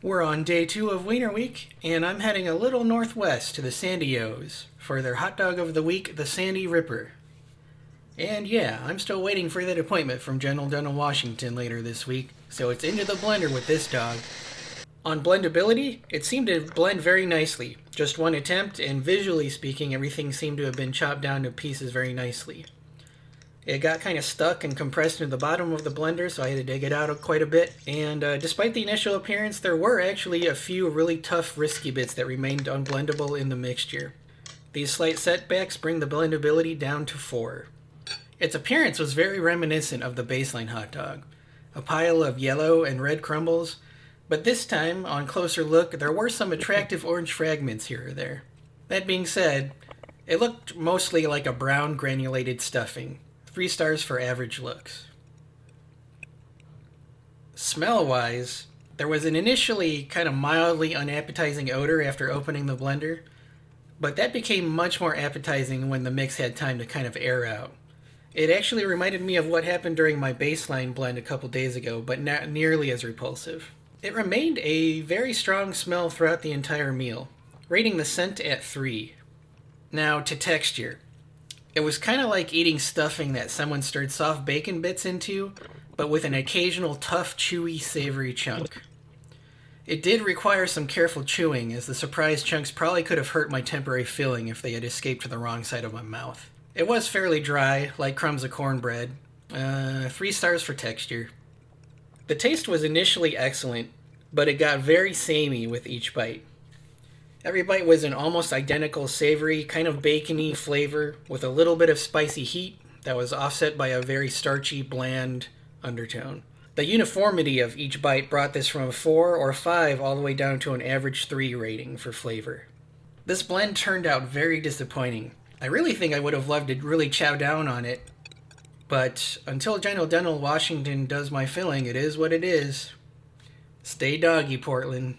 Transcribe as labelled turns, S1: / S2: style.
S1: We're on day 2 of Wiener Week, and I'm heading a little northwest to the Sandy O's for their hot dog of the week, the Sandy Ripper. And yeah, I'm still waiting for that appointment from General Dental Washington later this week, so it's into the blender with this dog. On blendability, it seemed to blend very nicely. Just one attempt, and visually speaking, everything seemed to have been chopped down to pieces very nicely. It got kind of stuck and compressed into the bottom of the blender, so I had to dig it out quite a bit. And despite the initial appearance, there were actually a few really tough, risky bits that remained unblendable in the mixture. These slight setbacks bring the blendability down to 4. Its appearance was very reminiscent of the baseline hot dog. A pile of yellow and red crumbles, but this time, on closer look, there were some attractive orange fragments here or there. That being said, it looked mostly like a brown granulated stuffing. 3 stars for average looks. Smell-wise, there was an initially kind of mildly unappetizing odor after opening the blender, but that became much more appetizing when the mix had time to kind of air out. It actually reminded me of what happened during my baseline blend a couple days ago, but not nearly as repulsive. It remained a very strong smell throughout the entire meal, rating the scent at 3. Now, to texture. It was kind of like eating stuffing that someone stirred soft bacon bits into, but with an occasional tough, chewy, savory chunk. It did require some careful chewing, as the surprise chunks probably could have hurt my temporary filling if they had escaped to the wrong side of my mouth. It was fairly dry, like crumbs of cornbread. 3 stars for texture. The taste was initially excellent, but it got very samey with each bite. Every bite was an almost identical savory, kind of bacony flavor with a little bit of spicy heat that was offset by a very starchy, bland undertone. The uniformity of each bite brought this from a 4 or 5 all the way down to an average 3 rating for flavor. This blend turned out very disappointing. I really think I would have loved to really chow down on it, but until General Dental Washington does my filling, it is what it is. Stay doggy, Portland.